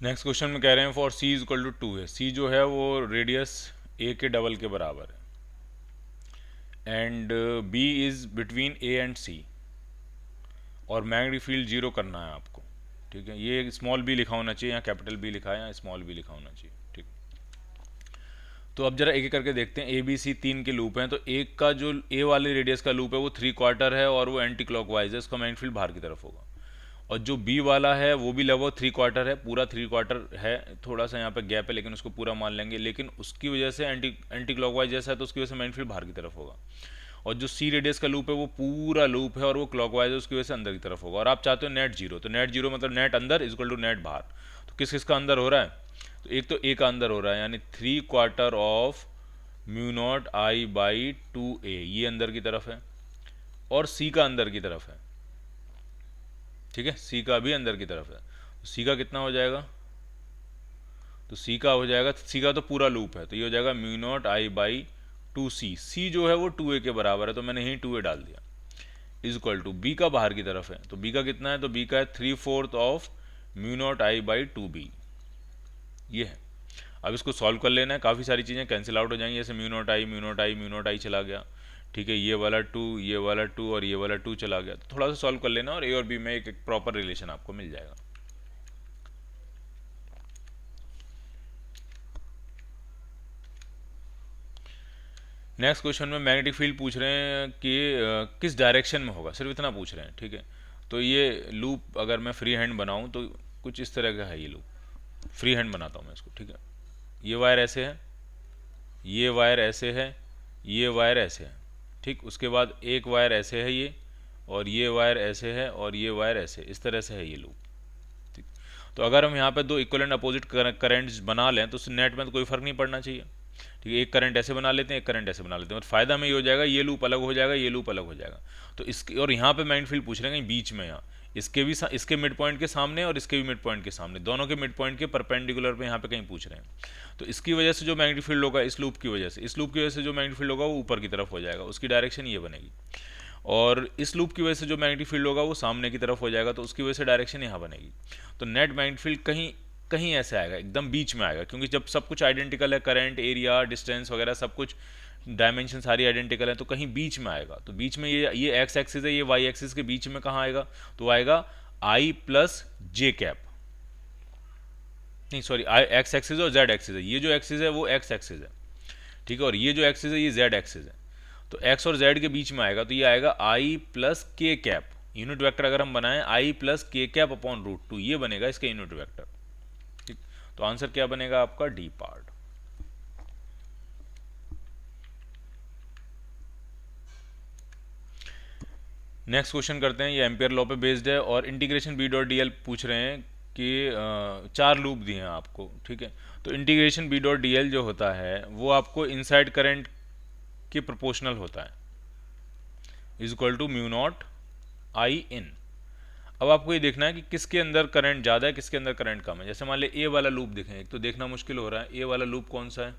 Next question में कह रहे हैं for C is equal to 2 है, सी जो है वो रेडियस ए के डबल के बराबर है and B is between A and C और मैग्नेटिक फील्ड जीरो करना है आपको। ठीक है, ये स्मॉल बी लिखा होना चाहिए, यहाँ कैपिटल बी लिखा है, यहाँ स्मॉल बी लिखा होना चाहिए। ठीक, तो अब जरा एक एक करके देखते हैं। ए बी सी तीन के लूप हैं, तो एक का जो ए वाले रेडियस का लूप है वो 3/4 है और वो एंटी क्लॉकवाइज है, इसका मैग्नेटिक फील्ड बाहर की तरफ होगा। और जो बी वाला है वो भी लगभग 3/4 है, पूरा 3/4 है, थोड़ा सा यहाँ पे गैप है लेकिन उसको पूरा मान लेंगे, लेकिन उसकी वजह से एंटी क्लॉकवाइज जैसा है तो उसकी वजह से मैग्नेटिक फील्ड बाहर की तरफ होगा। और जो सी रेडियस का लूप है वो पूरा लूप है और वो क्लॉकवाइज है, उसकी वजह से अंदर की तरफ होगा। और आप चाहते हो नेट जीरो, तो नेट जीरो मतलब नेट अंदर इज इक्वल टू नेट बाहर। तो किस किस का अंदर हो रहा है? तो एक तो ए का अंदर हो रहा है, यानी 3/4 of mu naught I by 2a, ये अंदर की तरफ है, और सी का अंदर की तरफ है। ठीक है, सी का भी अंदर की तरफ है, तो सी का कितना हो जाएगा? तो सी का हो जाएगा, सी का तो पूरा लूप है, तो ये हो जाएगा mu naught I by 2c। सी जो है वो 2a के बराबर है, तो मैंने यहीं 2a डाल दिया, इज इक्वल टू बी का बाहर की तरफ है, तो बी का कितना है? तो बी का है 3/4 of mu naught I by 2b, ये है। अब इसको सॉल्व कर लेना है, काफ़ी सारी चीज़ें कैंसिल आउट हो जाएंगी, जैसे म्यू नॉट आई म्यू नॉट आई म्यू नॉट आई चला गया। ठीक है, ये वाला 2 ये वाला 2 और ये वाला 2 चला गया, तो थोड़ा सा सॉल्व कर लेना और ए और बी में एक प्रॉपर रिलेशन आपको मिल जाएगा। नेक्स्ट क्वेश्चन में मैग्नेटिक फील्ड पूछ रहे हैं कि किस डायरेक्शन में होगा, सिर्फ इतना पूछ रहे हैं। ठीक है, तो ये लूप अगर मैं फ्री हैंड बनाऊं तो कुछ इस तरह का है ये लूप। फ्री हैंड बनाता हूं मैं इसको। ठीक है, ये वायर ऐसे है, ये वायर ऐसे है, ये वायर ऐसे है। ठीक, उसके बाद एक वायर ऐसे है ये, और ये वायर ऐसे है, और ये वायर ऐसे, इस तरह से है ये लूप। ठीक, तो अगर हम यहाँ पे दो इक्वलेंट अपोजिट करंट्स बना लें तो उससे नेट में तो कोई फर्क नहीं पड़ना चाहिए। ठीक है, एक करंट ऐसे बना लेते हैं, एक करंट ऐसे बना लेते हैं, और फायदा में ये हो जाएगा, ये लूप अलग हो जाएगा, ये लूप अलग हो जाएगा। तो इसके और यहाँ पे मैग्नेटिक फील्ड पूछ रहे हैं बीच में, यहाँ इसके भी इसके मिड पॉइंट के सामने और इसके भी मिड पॉइंट के सामने, दोनों के मिड पॉइंट के परपेंडिकुलर पे यहाँ पे कहीं पूछ रहे हैं। तो इसकी वजह से जो मैग्नेटिक फील्ड होगा, इस लूप की वजह से, इस लूप की वजह से जो मैग्नेटिक फील्ड होगा वो ऊपर की तरफ हो जाएगा, उसकी डायरेक्शन ये बनेगी। और इस लूप की वजह से जो मैग्नेटिक फील्ड होगा वो सामने की तरफ हो जाएगा, तो उसकी वजह से डायरेक्शन यहाँ बनेगी। तो नेट मैग्नेटिक फील्ड कहीं कहीं ऐसे आएगा, एकदम बीच में आएगा, क्योंकि जब सब कुछ आइडेंटिकल है, करंट, एरिया, डिस्टेंस वगैरह सब कुछ, डायमेंशन सारी आइडेंटिकल है, तो कहीं बीच में आएगा। तो बीच में ये एक्स एक्सिस है, ये वाई एक्सिस के बीच में कहाँ आएगा? तो आएगा आई प्लस जे कैप, नहीं सॉरी, आई एक्स एक्सिस और जेड एक्सिस है, ये जो एक्सिस है वो एक्स एक्सिस है। ठीक है, और ये जो एक्सिस है ये जेड एक्सिस है, तो एक्स और जेड के बीच में आएगा, तो ये आएगा आई प्लस के कैप। यूनिट वेक्टर अगर हम बनाएं आई प्लस के कैप अपॉन √2, ये बनेगा इसका यूनिट वेक्टर। ठीक, तो आंसर क्या बनेगा आपका? D part. नेक्स्ट क्वेश्चन करते हैं, ये एम्पियर लॉ पे बेस्ड है और integration B dot D L पूछ रहे हैं कि चार लूप दिए हैं आपको। ठीक है, तो integration B dot D L जो होता है वो आपको इनसाइड करंट के प्रोपोर्शनल होता है, is equal to mu naught I n. अब आपको ये देखना है कि किसके अंदर करंट ज़्यादा है, किसके अंदर करंट कम है। जैसे मान लिया ए वाला लूप देखें, एक तो देखना मुश्किल हो रहा है, ए वाला लूप कौन सा है?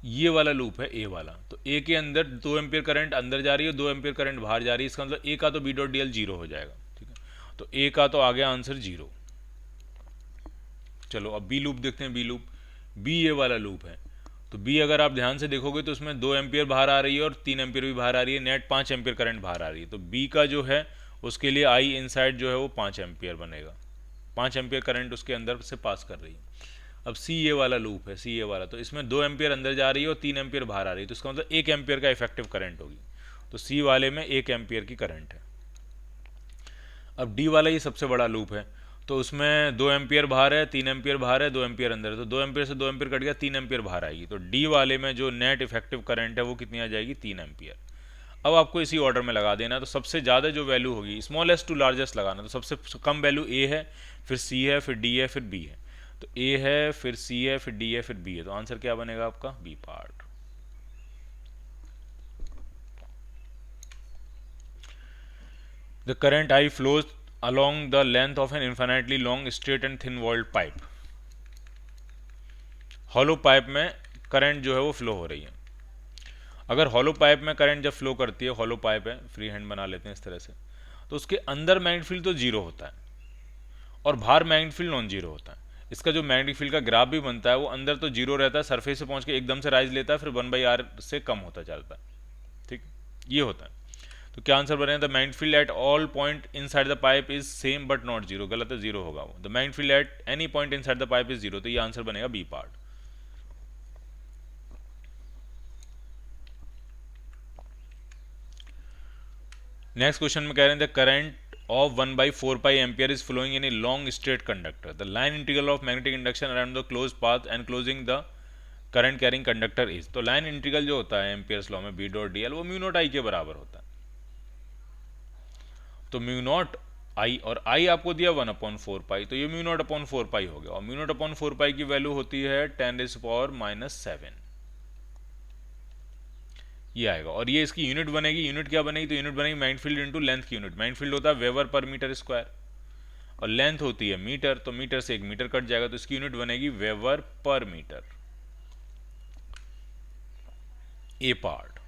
ये वाला लूप है ए वाला, तो ए के अंदर 2 एम्पियर करंट अंदर जा रही है, 2 एम्पियर करंट बाहर जा रही है, इसका मतलब ए का तो B dot D L zero हो जाएगा। ठीक है, तो ए का तो आ गया आंसर जीरो। चलो अब बी लूप देखते हैं, बी लूप, बी ये वाला लूप है, तो बी अगर आप ध्यान से देखोगे तो उसमें 2 एम्पियर बाहर आ रही है और 3 एम्पियर भी बाहर आ रही है, नेट 5 एम्पियर करंट बाहर आ रही है। तो बी का जो है उसके लिए आई इनसाइड जो है वो 5 एम्पियर बनेगा, 5 एम्पियर करंट उसके अंदर से पास कर रही है। अब सी ये वाला लूप है, सी ये वाला, तो इसमें 2 एम्पियर अंदर जा रही है और 3 एम्पियर बाहर आ रही है, तो इसका मतलब 1 एम्पियर का इफेक्टिव करंट होगी, तो सी वाले में 1 एम्पियर की करंट है। अब डी वाला ये सबसे बड़ा लूप है, तो उसमें 2 एम्पियर बाहर है, 3 एम्पियर बाहर है, 2 एम्पियर अंदर है, तो 2 एम्पियर से 2 एम्पियर कट गया, 3 एम्पियर बाहर आएगी, तो डी वाले में जो नेट इफेक्टिव करंट है वो कितनी आ जाएगी? 3 एम्पियर। अब आपको इसी ऑर्डर में लगा देना, तो सबसे ज़्यादा जो वैल्यू होगी, स्मॉलेस्ट टू लार्जेस्ट लगाना, तो सबसे कम वैल्यू ए है, फिर सी है, फिर डी है, फिर बी है। तो ए है, फिर सी है, फिर डी है, फिर बी है, तो आंसर क्या बनेगा आपका? B part. The current I flows along the length of an infinitely long straight and thin walled pipe। Hollow pipe में करंट जो है वो फ्लो हो रही है। अगर हॉलो पाइप में करंट जब फ्लो करती है, हॉलो पाइप है, फ्री हैंड बना लेते हैं इस तरह से, तो उसके अंदर मैग्नेटिक फील्ड तो जीरो होता है, और बाहर मैग्नेटिक फील्ड नॉन जीरो होता है। इसका जो मैग्नेटिक फील्ड का ग्राफ भी बनता है वो अंदर तो जीरो रहता है, सरफेस से पहुंच के एकदम से राइज लेता है, फिर 1/r से कम होता चलता है। ठीक, ये होता है। तो क्या आंसर बनेगा? The magnetic field at all point inside the pipe is same but not zero. गलत है, जीरो होगा वो। The magnetic field at any point inside the pipe is zero. तो ये आंसर बनेगा बी पार्ट। नेक्स्ट क्वेश्चन में कह रहे हैं the current of 1/4 pi ampere is flowing in a long straight conductor. The line integral of magnetic induction around the closed path enclosing the current carrying conductor is. तो line integral जो होता है Ampere's law में B dot D L वो mu naught आई के बराबर होता है। तो म्यू नॉट आई और आई आपको दिया 1/4 पाई, तो ये म्यू नॉट अपॉन 4 पाई हो गया। और म्यू नॉट अपॉन 4 पाई की वैल्यू होती है 10⁻⁻⁷ ये आएगा। और ये इसकी यूनिट बनेगी, यूनिट क्या बनेगी? तो यूनिट बनेगी मैग्नेटिक फील्ड इनटू लेंथ की यूनिट। मैग्नेटिक फील्ड होता है वेबर पर मीटर स्क्वायर और लेंथ होती है मीटर, तो मीटर से 1 मीटर कट जाएगा, तो इसकी यूनिट बनेगी weber per metre. A part.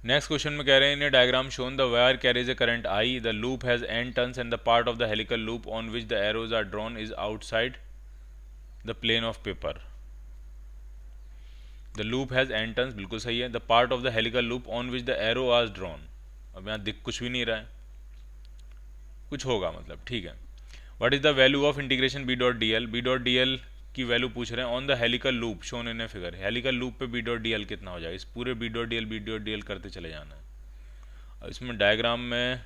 Next question में कह रहे हैं in a diagram shown the wire carries a current I, the loop has n turns and the part of the helical loop on which the arrows are drawn is outside the plane of paper. The loop has n turns, बिल्कुल सही है। The part of the helical loop on which the arrow are drawn, अब यहाँ दिख कुछ भी नहीं रहा है, कुछ होगा मतलब, ठीक है। What is the value of integration B dot D L? B dot D L की वैल्यू पूछ रहे हैं on the helical loop shown in a figure. Helical loop पे बी डॉट डी एल कितना हो जाएगा? इस पूरे बी डॉट डी एल करते चले जाना है। और इसमें डायग्राम में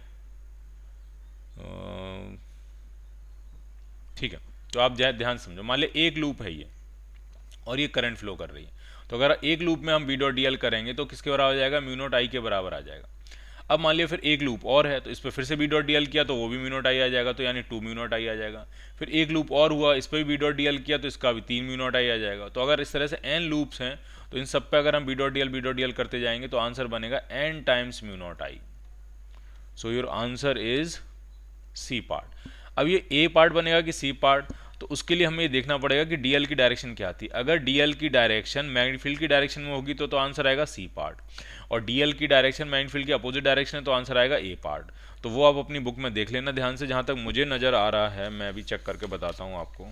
ठीक है, तो आप ध्यान समझो। मान लिया एक लूप है ये और ये करंट फ्लो कर रही है, तो अगर एक लूप में हम बी डॉट डी एल करेंगे तो किसके बराबर आ जाएगा? म्यू नॉट आई के बराबर आ जाएगा। अब मान लिया फिर एक लूप और है, तो इस पर फिर से बी डॉट डी एल किया तो वो भी म्यू नॉट आई आ जाएगा, तो यानी 2 म्यू नॉट आई आ जाएगा। फिर एक लूप और हुआ, इस पर भी बी डॉट डी एल किया तो इसका भी 3 म्यू नॉट आई आ जाएगा। तो अगर इस तरह से n लूप्स हैं तो इन सब पे अगर हम बी डॉट डी एल करते जाएंगे तो आंसर बनेगा n times mu naught I. So your answer is C part. अब ये ए पार्ट बनेगा कि सी पार्ट, तो उसके लिए हमें ये देखना पड़ेगा कि डीएल की डायरेक्शन क्या थी। अगर डीएल की डायरेक्शन मैग्नेटिक फील्ड की डायरेक्शन में होगी तो आंसर आएगा सी पार्ट, और डीएल की डायरेक्शन मैग्नेटिक फील्ड की अपोजिट डायरेक्शन है तो आंसर आएगा ए पार्ट। तो वो आप अपनी बुक में देख लेना ध्यान से। जहाँ तक मुझे नज़र आ रहा है मैं अभी चेक करके बताता हूँ आपको,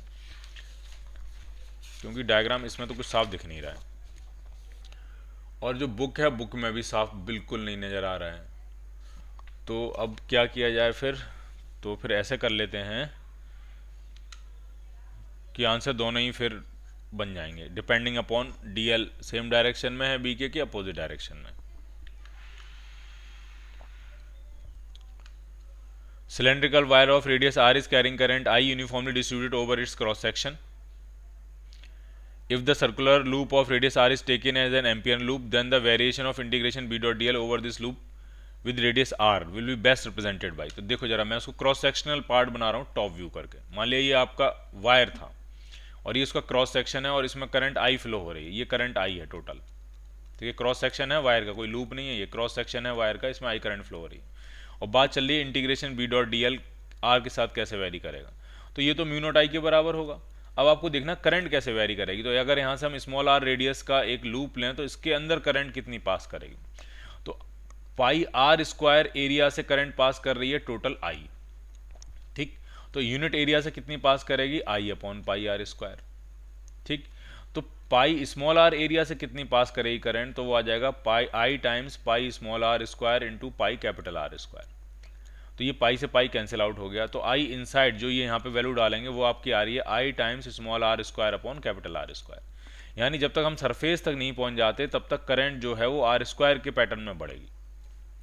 क्योंकि डायग्राम इसमें तो कुछ साफ दिख नहीं रहा है, और जो बुक है बुक में भी साफ बिल्कुल नहीं नज़र आ रहा है। तो अब क्या किया जाए फिर? तो फिर ऐसे कर लेते हैं कि आंसर दोनों ही फिर बन जाएंगे depending upon DL same direction में है बी के कि अपोजिट डायरेक्शन में। Cylindrical wire of radius R is carrying current I uniformly distributed over its cross section. If the circular loop of radius r is taken as an Ampere loop, then the variation of integration b dot dl over this loop with radius r will be best represented by। तो देखो जरा, मैं उसको cross sectional part बना रहा हूँ top view करके। मान लिया ये आपका वायर था और ये उसका क्रॉस सेक्शन है और इसमें करंट आई फ्लो हो रही है, ये करंट आई है टोटल, ठीक है। क्रॉस सेक्शन है वायर का, कोई लूप नहीं है, ये क्रॉस सेक्शन है वायर का, इसमें आई करंट फ्लो हो रही है। और बात चल रही है integration B dot D L R के साथ कैसे वेरी करेगा। तो ये तो म्यू नॉट आई के बराबर होगा। अब आपको देखना करंट कैसे वेरी करेगी। तो अगर यहाँ से हम स्मॉल आर रेडियस का एक लूप लें तो इसके अंदर करंट कितनी पास करेगी? तो पाई आर स्क्वायर एरिया से करंट पास कर रही है टोटल आई, ठीक। तो यूनिट एरिया से कितनी पास करेगी? आई अपॉन पाई आर स्क्वायर, ठीक। तो पाई स्मॉल आर एरिया से कितनी पास करेगी करंट? तो वो आ जाएगा pi I times pi small r square into pi capital R square. तो ये पाई से पाई कैंसिल आउट हो गया, तो आई इनसाइड जो ये यहाँ पे वैल्यू डालेंगे वो आपकी आ रही है I times small r square upon capital R square. यानी जब तक हम सरफेस तक नहीं पहुँच जाते तब तक करंट जो है वो आर स्क्वायर के पैटर्न में बढ़ेगी,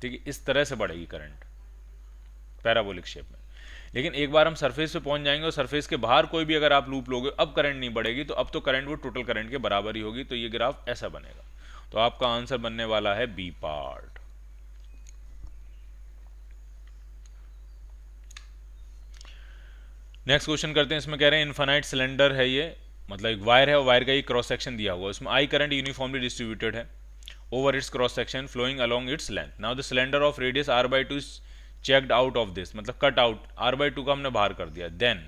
ठीक है। इस तरह से बढ़ेगी करंट पैराबोलिक शेप में। लेकिन एक बार हम सरफेस पे पहुंच जाएंगे और सरफेस के बाहर कोई भी अगर आप लूप लोगे, अब करंट नहीं बढ़ेगी, तो अब तो करंट वो टोटल करंट के बराबर ही होगी। तो ये ग्राफ ऐसा बनेगा। तो आपका आंसर बनने वाला है बी पार्ट। नेक्स्ट क्वेश्चन करते हैं। इसमें कह रहे हैं इनफाइनाइट सिलेंडर है ये, मतलब एक वायर है और वायर का ये क्रॉस सेक्शन दिया हुआ है, उसमें आई करंट यूनिफॉर्मली डिस्ट्रीब्यूटेड है over its cross section flowing along its length. Now the cylinder of radius r/2 is checked out of this, मतलब कट आउट r/2 का हमने बाहर कर दिया। देन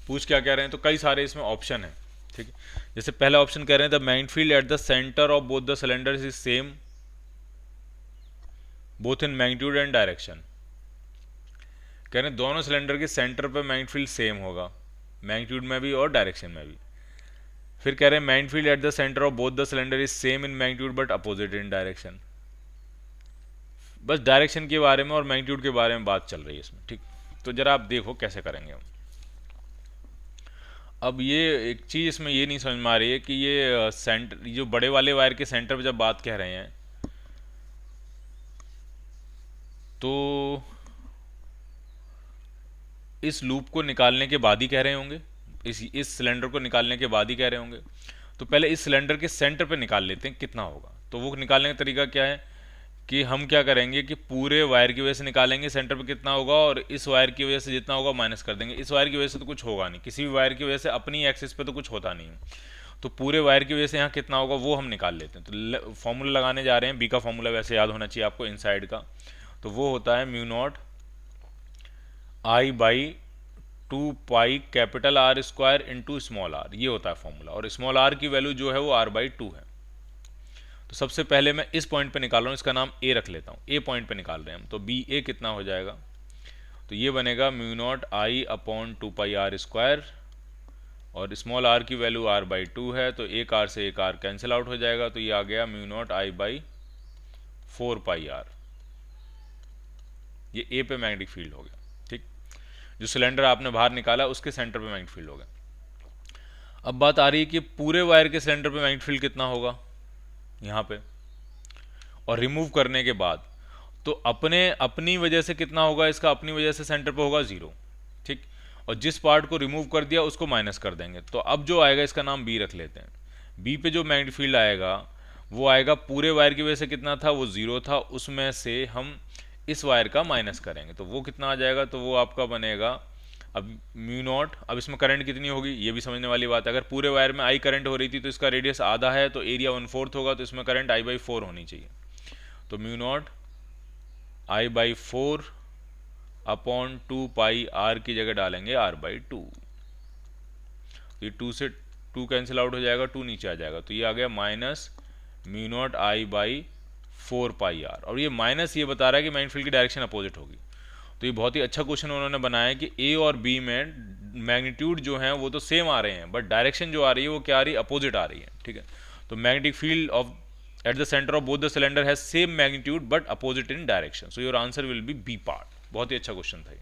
पूछ क्या कह रहे हैं? तो कई सारे इसमें ऑप्शन है, ठीक है। जैसे पहला ऑप्शन कह रहे हैं the magnetic field at the centre of both the cylinders is same both in magnitude and direction. कह रहे हैं दोनों सिलेंडर के सेंटर पे मैग्नेटिक फील्ड सेम होगा, मैग्नीट्यूड में भी और डायरेक्शन में भी। फिर कह रहे हैं magnetic field at the centre of both the cylinder is same in magnitude but opposite in direction. बस डायरेक्शन के बारे में और मैग्नीट्यूड के बारे में बात चल रही है इसमें, ठीक। तो जरा आप देखो कैसे करेंगे हम। अब ये एक चीज़ इसमें ये नहीं समझ में आ रही है कि ये सेंटर, जो बड़े वाले वायर के सेंटर पे जब बात कह रहे हैं तो इस लूप को निकालने के बाद ही कह रहे होंगे, इस सिलेंडर को निकालने के बाद ही कह रहे होंगे। तो पहले इस सिलेंडर के सेंटर पे निकाल लेते हैं कितना होगा। तो वो निकालने का तरीका क्या है कि हम क्या करेंगे कि पूरे वायर की वजह से निकालेंगे सेंटर पे कितना होगा, और इस वायर की वजह से जितना होगा माइनस कर देंगे। इस वायर की वजह से तो कुछ होगा नहीं, किसी भी वायर की वजह से अपनी एक्सिस पे तो कुछ होता नहीं है, तो पूरे वायर की वजह से यहाँ कितना होगा वो हम निकाल लेते हैं। तो फॉर्मूला लगाने जा रहे हैं, बी का फॉर्मूला वैसे याद होना चाहिए आपको इनसाइड का। तो वो होता है mu naught I by 2 pi capital R square into small R, ये होता है फॉर्मूला। और स्मॉल आर की वैल्यू जो है वो r/2 है। तो सबसे पहले मैं इस पॉइंट पे निकाल रहा हूँ, इसका नाम ए रख लेता हूँ, ए पॉइंट पे निकाल रहे हैं हम। तो बी ए कितना हो जाएगा, तो ये बनेगा mu naught I upon 2 pi R square, और स्मॉल आर की वैल्यू r/2 है, तो एक आर से एक आर कैंसिल आउट हो जाएगा। तो ये आ गया mu naught I by 4 pi R. ये ए पे मैग्नेटिक फील्ड हो गया, ठीक। जो सिलेंडर आपने बाहर निकाला उसके सेंटर पे मैग्नेटिक फील्ड हो गया। अब बात आ रही है कि पूरे वायर के सिलेंडर पे मैग्नेटिक फील्ड कितना होगा यहाँ पे, और रिमूव करने के बाद तो अपनी वजह से कितना होगा इसका, अपनी वजह से सेंटर पे होगा 0, ठीक। और जिस पार्ट को रिमूव कर दिया उसको माइनस कर देंगे। तो अब जो आएगा इसका नाम बी रख लेते हैं। बी पे जो मैग्नेटिक फील्ड आएगा वो आएगा पूरे वायर की वजह से कितना था, वो 0 था, उसमें से हम इस वायर का माइनस करेंगे। तो वो कितना आ जाएगा, तो वो आपका बनेगा अब म्यू नॉट। अब इसमें करंट कितनी होगी ये भी समझने वाली बात है। अगर पूरे वायर में आई करंट हो रही थी तो इसका रेडियस आधा है, तो एरिया 1/4 होगा, तो इसमें करंट I/4 होनी चाहिए। तो mu naught I/4 upon 2 pi R की जगह डालेंगे r/2। तो ये 2 से 2 कैंसिल आउट हो जाएगा, 2 नीचे आ जाएगा, तो ये आ गया minus mu naught I/4 pi R. और ये माइनस ये बता रहा है कि मैग्नेटिक फील्ड की डायरेक्शन अपोजिट होगी। तो ये बहुत ही अच्छा क्वेश्चन उन्होंने बनाया कि ए और बी में मैग्नीट्यूड जो है वो तो सेम आ रहे हैं, बट डायरेक्शन जो आ रही है वो क्या आ रही है, अपोजिट आ रही है, ठीक है। तो magnetic field of at the centre of both the cylinder has same magnitude but opposite in direction, so your answer will be B part. बहुत ही अच्छा क्वेश्चन था ये।